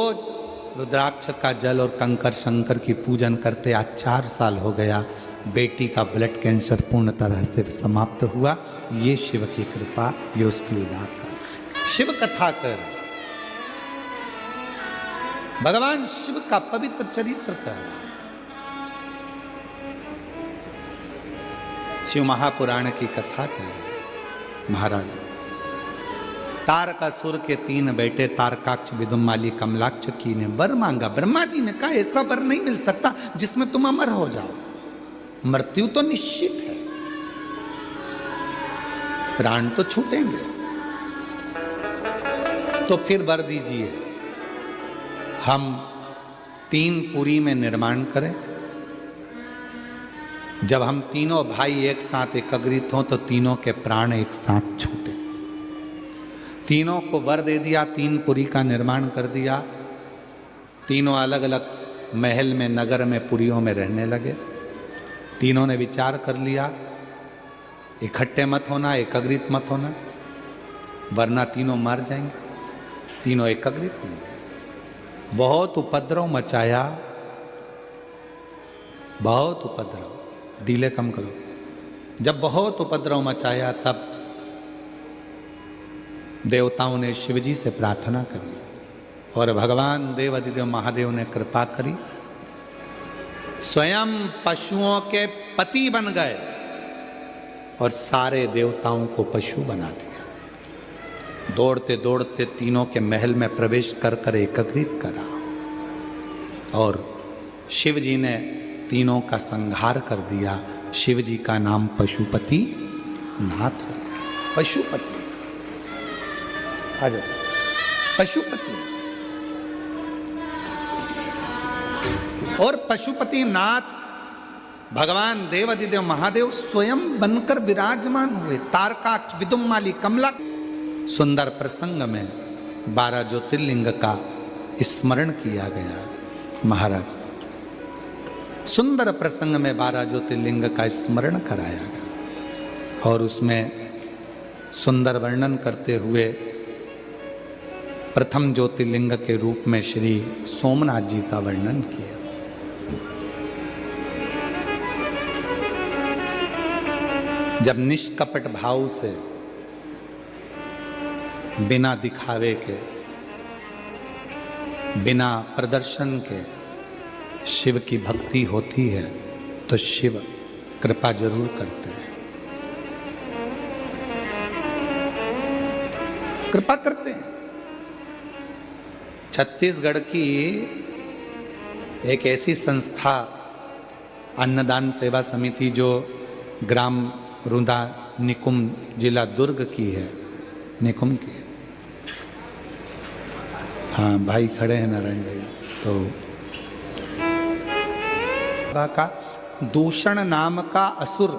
रोज रुद्राक्ष का जल और कंकर शंकर की पूजन करते आज 4 साल हो गया। बेटी का ब्लड कैंसर पूर्ण तरह से समाप्त हुआ। ये शिव की कृपा, ये उसकी उदारता। शिव कथा कर, भगवान शिव का पवित्र चरित्र कर। शिव महापुराण की कथा कर। महाराज तारकासुर के 3 बेटे तारकाक्ष, विदुमाली, कमलाक्ष की ने वर मांगा। ब्रह्मा जी ने कहा ऐसा वर नहीं मिल सकता जिसमें तुम अमर हो जाओ, मृत्यु तो निश्चित है, प्राण तो छूटेंगे, तो फिर वर दीजिए हम 3 पुरी में निर्माण करें। जब हम तीनों भाई एक साथ एकत्रित हों तो तीनों के प्राण एक साथ छूटे। तीनों को वर दे दिया, 3 पुरी का निर्माण कर दिया। तीनों अलग अलग महल में, नगर में, पुरियों में रहने लगे। तीनों ने विचार कर लिया इकट्ठे मत होना, एकत्रित मत होना, वरना तीनों मर जाएंगे। तीनों एकत्रित नहीं। बहुत उपद्रव मचाया, बहुत उपद्रव, डीले कम करो। जब बहुत उपद्रव मचाया तब देवताओं ने शिवजी से प्रार्थना करी और भगवान देवाधिदेव महादेव ने कृपा करी। स्वयं पशुओं के पति बन गए और सारे देवताओं को पशु बना दिया। दौड़ते दौड़ते तीनों के महल में प्रवेश कर कर एकत्रित करा और शिव जी ने तीनों का संहार कर दिया। शिव जी का नाम पशुपति नाथ हो गया। पशुपति, आ जाओ, पशुपति। और पशुपति नाथ भगवान देवाधिदेव महादेव स्वयं बनकर विराजमान हुए। तारकाक्ष, विदुमाली, कमला। सुंदर प्रसंग में 12 ज्योतिर्लिंग का स्मरण किया गया। महाराज सुंदर प्रसंग में 12 ज्योतिर्लिंग का स्मरण कराया गया और उसमें सुंदर वर्णन करते हुए प्रथम ज्योतिर्लिंग के रूप में श्री सोमनाथ जी का वर्णन किया। जब निष्कपट भाव से, बिना दिखावे के, बिना प्रदर्शन के शिव की भक्ति होती है तो शिव कृपा जरूर करते हैं, कृपा करते हैं। छत्तीसगढ़ की एक ऐसी संस्था अन्नदान सेवा समिति जो ग्राम रुदा निकुम जिला दुर्ग की है, निकुम की है। हाँ भाई खड़े हैं नारायण भाई। तो का दूषण नाम का असुर,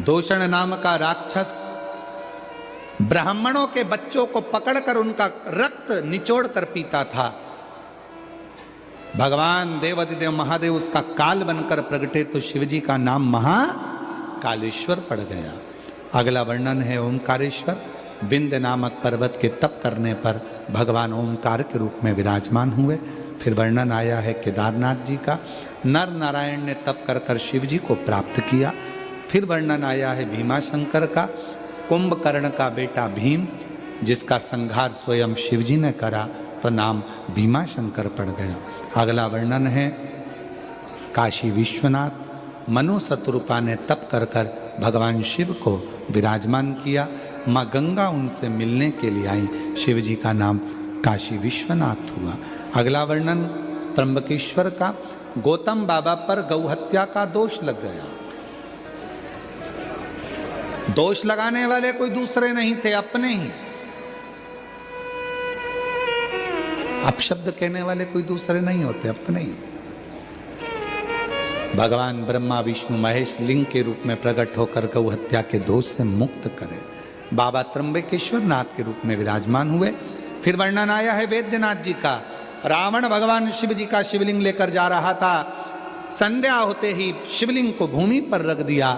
दूषण नाम का राक्षस ब्राह्मणों के बच्चों को पकड़कर उनका रक्त निचोड़ कर पीता था। भगवान देवाधिदेव महादेव उसका काल बनकर प्रगटे तो शिवजी का नाम महाकालेश्वर पड़ गया। अगला वर्णन है ओमकारेश्वर। विंध्य नामक पर्वत के तप करने पर भगवान ओमकार के रूप में विराजमान हुए। फिर वर्णन आया है केदारनाथ जी का। नर नारायण ने तप कर कर शिव जी को प्राप्त किया। फिर वर्णन आया है भीमाशंकर का, कुंभकर्ण का बेटा भीम जिसका संहार स्वयं शिव जी ने करा तो नाम भीमाशंकर पड़ गया। अगला वर्णन है काशी विश्वनाथ। मनु शतरूपा ने तप कर कर भगवान शिव को विराजमान किया। माँ गंगा उनसे मिलने के लिए आई, शिव जी का नाम काशी विश्वनाथ हुआ। अगला वर्णन त्र्यंबकेश्वर का। गौतम बाबा पर गौ हत्या का दोष लग गया। दोष लगाने वाले कोई दूसरे नहीं थे, अपने ही। अपशब्द कहने वाले कोई दूसरे नहीं होते, अपने ही। भगवान ब्रह्मा विष्णु महेश लिंग के रूप में प्रकट होकर गौ हत्या के दोष से मुक्त करे। बाबा त्र्यंबकेश्वर नाथ के रूप में विराजमान हुए। फिर वर्णन आया है वैद्यनाथ जी का। रावण भगवान शिव जी का शिवलिंग लेकर जा रहा था। संध्या होते ही शिवलिंग को भूमि पर रख दिया।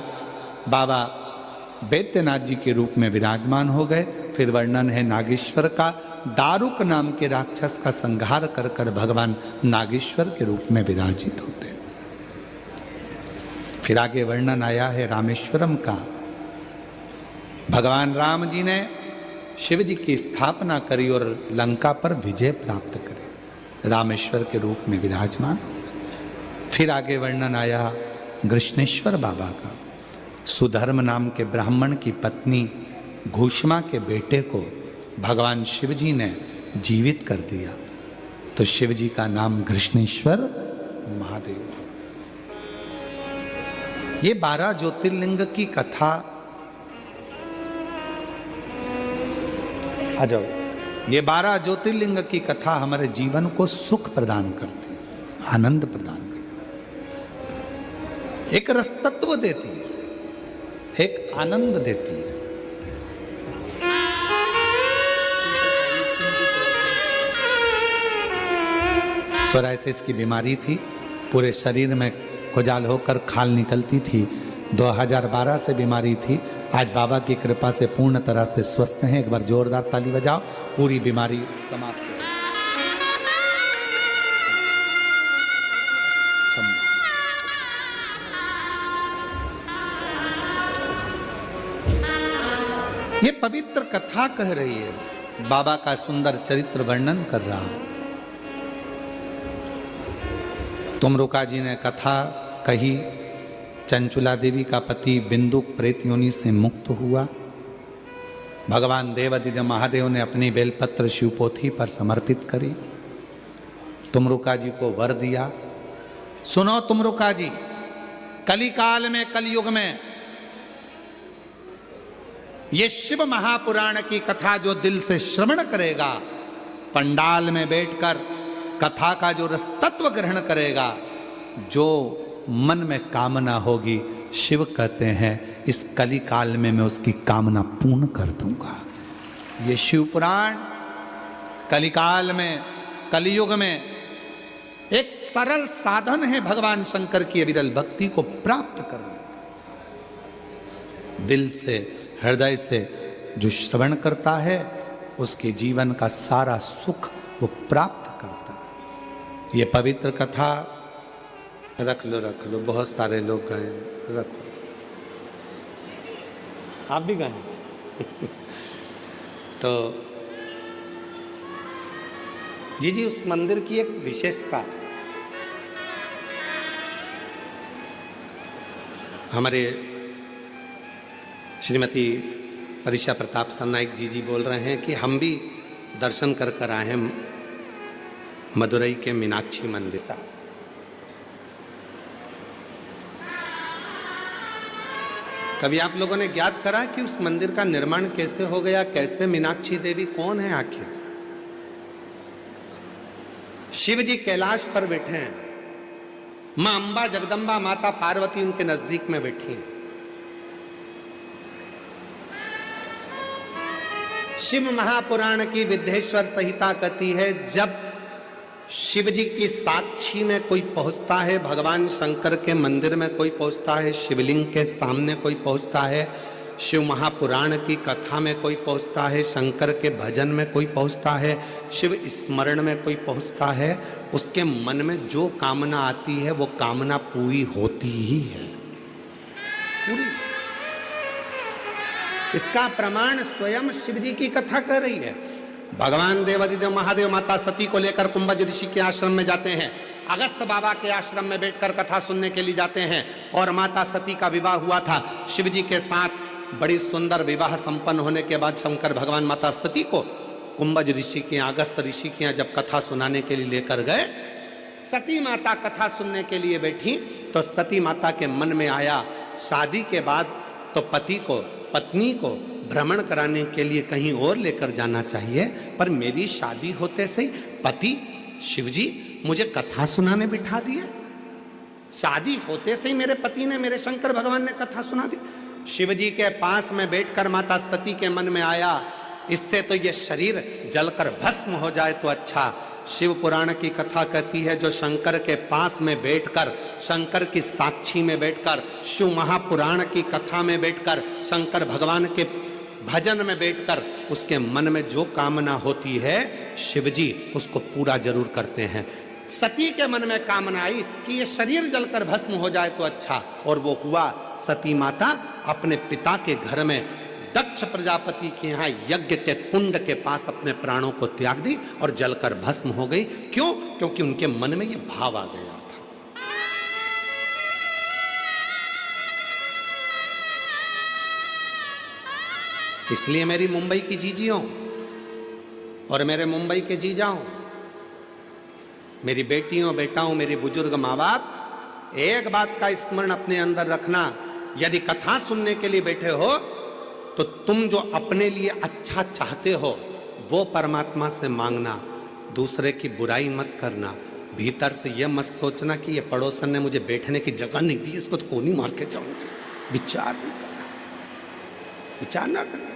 बाबा वैद्यनाथ जी के रूप में विराजमान हो गए। फिर वर्णन है नागेश्वर का। दारुक नाम के राक्षस का संहार कर कर भगवान नागेश्वर के रूप में विराजित होते। फिर आगे वर्णन आया है रामेश्वरम का। भगवान राम जी ने शिव जी की स्थापना करी और लंका पर विजय प्राप्त करे, रामेश्वर के रूप में विराजमान। फिर आगे वर्णन आया कृष्णेश्वर बाबा का। सुधर्म नाम के ब्राह्मण की पत्नी घूष्मा के बेटे को भगवान शिव जी ने जीवित कर दिया, तो शिव जी का नाम कृष्णेश्वर महादेव। ये 12 ज्योतिर्लिंग की कथा, आ जाओ, ये 12 ज्योतिर्लिंग की कथा हमारे जीवन को सुख प्रदान करती है, आनंद प्रदान करती है, एक रसतत्व देती है, एक आनंद देती है। सोराइसिस की बीमारी थी, पूरे शरीर में खुजाल होकर खाल निकलती थी। 2012 से बीमारी थी, आज बाबा की कृपा से पूर्ण तरह से स्वस्थ हैं। एक बार जोरदार ताली बजाओ, पूरी बीमारी समाप्त हो। ये पवित्र कथा कह रही है, बाबा का सुंदर चरित्र वर्णन कर रहा है। तुमरुका जी ने कथा कही, चंचुला देवी का पति बिंदुक प्रेत योनि से मुक्त हुआ। भगवान देवादिदेव महादेव ने अपनी बेलपत्र शिवपोथी पर समर्पित करी, तुमरुका जी को वर दिया। सुनो तुमरुका जी, कलिकाल में, कलयुग में ये शिव महापुराण की कथा जो दिल से श्रवण करेगा, पंडाल में बैठकर कथा का जो रस तत्व ग्रहण करेगा, जो मन में कामना होगी, शिव कहते हैं इस कली काल में मैं उसकी कामना पूर्ण कर दूंगा। ये शिव पुराण कलिकाल में, कलियुग में एक सरल साधन है भगवान शंकर की अविरल भक्ति को प्राप्त करने। दिल से, हृदय से जो श्रवण करता है, उसके जीवन का सारा सुख वो प्राप्त करता है। ये पवित्र कथा रख लो, रख लो, बहुत सारे लोग गए, रखो, आप भी गए। तो जी उस मंदिर की एक विशेषता, हमारे श्रीमती परिषा प्रताप सरनाइक जी बोल रहे हैं कि हम भी दर्शन कर कर आए हैं मदुरई के मीनाक्षी मंदिर का। कभी आप लोगों ने ज्ञात करा कि उस मंदिर का निर्माण कैसे हो गया, कैसे मीनाक्षी देवी कौन है आखिर? शिव जी कैलाश पर बैठे हैं, मां अंबा जगदम्बा माता पार्वती उनके नजदीक में बैठी हैं। शिव महापुराण की विद्येश्वर संहिता कहती है, जब शिव जी की साक्षी में कोई पहुंचता है, भगवान शंकर के मंदिर में कोई पहुंचता है, शिवलिंग के सामने कोई पहुंचता है, शिव महापुराण की कथा में कोई पहुंचता है, शंकर के भजन में कोई पहुंचता है, शिव स्मरण में कोई पहुंचता है, उसके मन में जो कामना आती है वो कामना पूरी होती ही है, पूरी। इसका प्रमाण स्वयं शिव जी की कथा कर रही है। भगवान देवादिदेव महादेव माता सती को लेकर कुंभज ऋषि के आश्रम में जाते हैं, अगस्त बाबा के आश्रम में बैठकर कथा सुनने के लिए जाते हैं। और माता सती का विवाह हुआ था शिव जी के साथ। बड़ी सुंदर विवाह संपन्न होने के बाद शंकर भगवान माता सती को कुंभज ऋषि के यहाँ, अगस्त ऋषि के यहाँ जब कथा सुनाने के लिए लेकर गए, सती माता कथा सुनने के लिए बैठी तो सती माता के मन में आया, शादी के बाद तो पति को, पत्नी को भ्रमण कराने के लिए कहीं और लेकर जाना चाहिए, पर मेरी शादी होते से पति शिवजी मुझे कथा सुनाने बिठा दिए। शादी होते से ही मेरे पति ने, मेरे शंकर भगवान ने कथा सुना दी। शिवजी के पास में बैठकर माता सती के मन में आया, इससे तो ये शरीर जलकर भस्म हो जाए तो अच्छा। शिव पुराण की कथा कहती है, जो शंकर के पास में बैठकर, शंकर की साक्षी में बैठकर, शिव महापुराण की कथा में बैठकर शंकर भगवान के भजन में बैठकर उसके मन में जो कामना होती है शिव जी उसको पूरा जरूर करते हैं। सती के मन में कामना आई कि ये शरीर जलकर भस्म हो जाए तो अच्छा, और वो हुआ। सती माता अपने पिता के घर में दक्ष प्रजापति के यहाँ यज्ञ के कुंड के पास अपने प्राणों को त्याग दी और जलकर भस्म हो गई। क्यों? क्योंकि उनके मन में ये भाव आ गया था। इसलिए मेरी मुंबई की जीजियों और मेरे मुंबई के जीजाओं, मेरी बेटियों बेटाओं, मेरी बुजुर्ग माँ बाप, एक बात का स्मरण अपने अंदर रखना, यदि कथा सुनने के लिए बैठे हो तो तुम जो अपने लिए अच्छा चाहते हो वो परमात्मा से मांगना, दूसरे की बुराई मत करना। भीतर से यह मत सोचना कि ये पड़ोसन ने मुझे बैठने की जगह नहीं दी, इसको तो कोनी मार के जाऊंगी। विचार नहीं करना, विचार ना करना।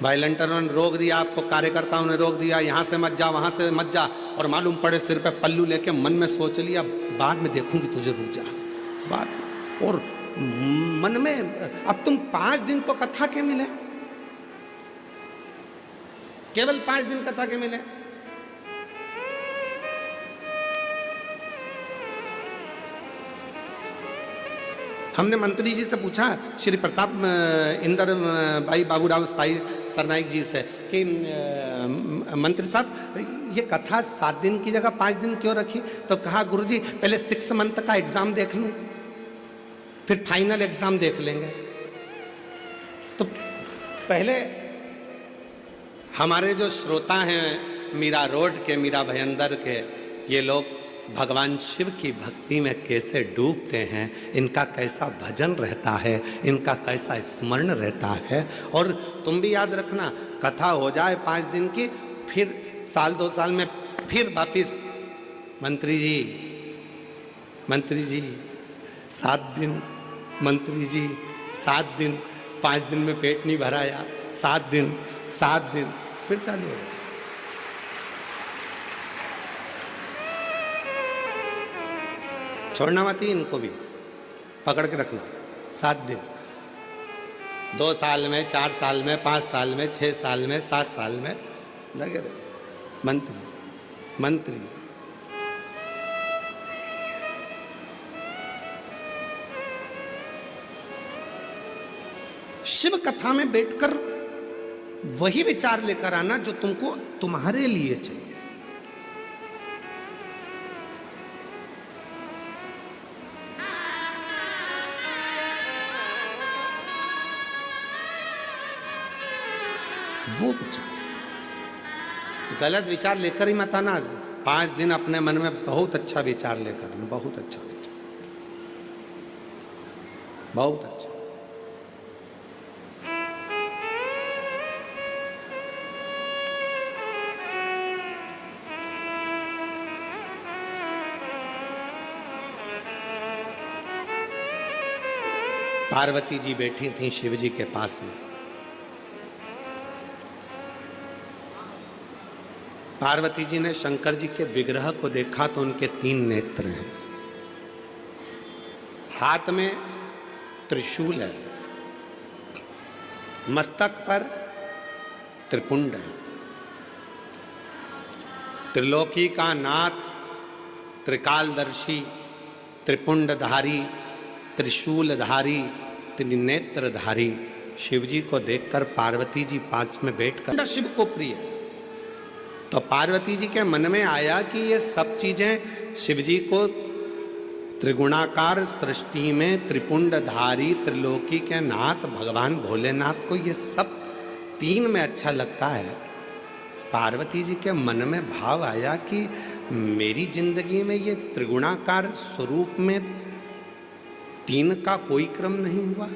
वायलेंटरों ने रोक दिया आपको, कार्यकर्ताओं ने रोक दिया, यहां से मत जा वहां से मत जा, और मालूम पड़े सिर पे पल्लू लेके मन में सोच लिया बाद में देखूंगी तुझे, रुक जा बाद में। और मन में अब तुम 5 दिन तो कथा के मिले, केवल 5 दिन कथा के मिले। हमने मंत्री जी से पूछा, श्री प्रताप इंदर भाई बाबूराव सरनाइक जी से, कि मंत्री साहब ये कथा 7 दिन की जगह 5 दिन क्यों रखी? तो कहा गुरुजी पहले 6 मंथ का एग्जाम देख लूं, फिर फाइनल एग्जाम देख लेंगे। तो पहले हमारे जो श्रोता हैं मीरा रोड के, मीरा भयंदर के, ये लोग भगवान शिव की भक्ति में कैसे डूबते हैं, इनका कैसा भजन रहता है, इनका कैसा स्मरण रहता है। और तुम भी याद रखना, कथा हो जाए 5 दिन की, फिर साल 2 साल में फिर वापिस मंत्री जी 7 दिन, मंत्री जी 7 दिन, 5 दिन में पेट नहीं भराया, 7 दिन, फिर चालू हो गया। छोड़ना मत ही इनको भी, पकड़ के रखना। 7 दिन, 2 साल में, 4 साल में, 5 साल में, 6 साल में, 7 साल में लगे रहे। मंत्री शिव कथा में बैठकर वही विचार लेकर आना जो तुमको तुम्हारे लिए चाहिए। वो विचार, गलत विचार लेकर ही मत आना। 5 दिन अपने मन में बहुत अच्छा विचार लेकर, बहुत अच्छा विचार, बहुत अच्छा। पार्वती जी बैठी थी शिव जी के पास में। पार्वती जी ने शंकर जी के विग्रह को देखा तो उनके 3 नेत्र हैं, हाथ में त्रिशूल है, मस्तक पर त्रिपुंड है। त्रिलोकी का नाथ, त्रिकालदर्शी, त्रिपुंडधारी, त्रिशूलधारी, त्रिनेत्रधारी शिव जी को देखकर पार्वती जी पास में बैठकर शिव को प्रिय है। तो पार्वती जी के मन में आया कि ये सब चीजें शिव जी को त्रिगुणाकार सृष्टि में त्रिपुंडधारी, त्रिलोकी के नाथ भगवान भोलेनाथ को ये सब 3 में अच्छा लगता है। पार्वती जी के मन में भाव आया कि मेरी जिंदगी में ये त्रिगुणाकार स्वरूप में 3 का कोई क्रम नहीं हुआ,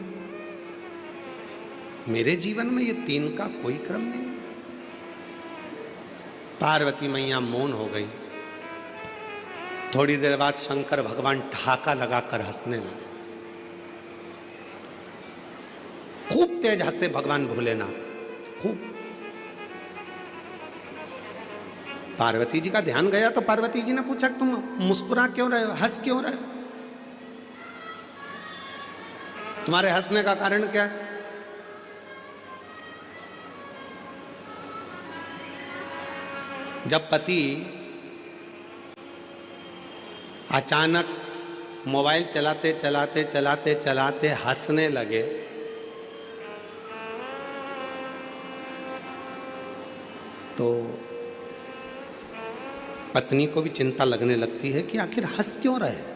मेरे जीवन में ये 3 का कोई क्रम नहीं हुआ। पार्वती मैया मौन हो गई। थोड़ी देर बाद शंकर भगवान ठहाका लगाकर हंसने लगे। खूब तेज हंसे भगवान भोलेनाथ, खूब। पार्वती जी का ध्यान गया तो पार्वती जी ने पूछा तुम मुस्कुरा क्यों रहे हो, हंस क्यों रहे हो, तुम्हारे हंसने का कारण क्या है? जब पति अचानक मोबाइल चलाते चलाते चलाते चलाते हंसने लगे, तो पत्नी को भी चिंता लगने लगती है कि आखिर हंस क्यों रहे।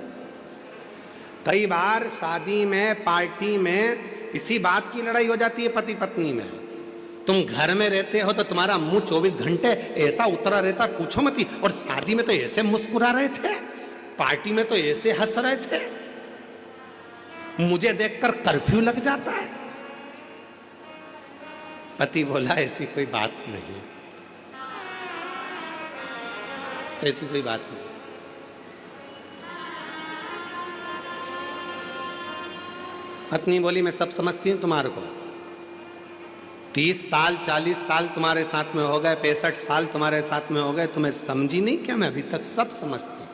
कई बार शादी में, पार्टी में इसी बात की लड़ाई हो जाती है पति पत्नी में। तुम घर में रहते हो तो तुम्हारा मुंह 24 घंटे ऐसा उतरा रहता, पूछो मत ही। और शादी में तो ऐसे मुस्कुरा रहे थे, पार्टी में तो ऐसे हंस रहे थे, मुझे देखकर कर्फ्यू लग जाता है। पति बोला ऐसी कोई बात नहीं, ऐसी कोई बात नहीं। पत्नी बोली मैं सब समझती हूं तुम्हारे को, 30 साल 40 साल तुम्हारे साथ में हो गए, 65 साल तुम्हारे साथ में हो गए, तुम्हें समझी नहीं क्या? मैं अभी तक सब समझती हूं।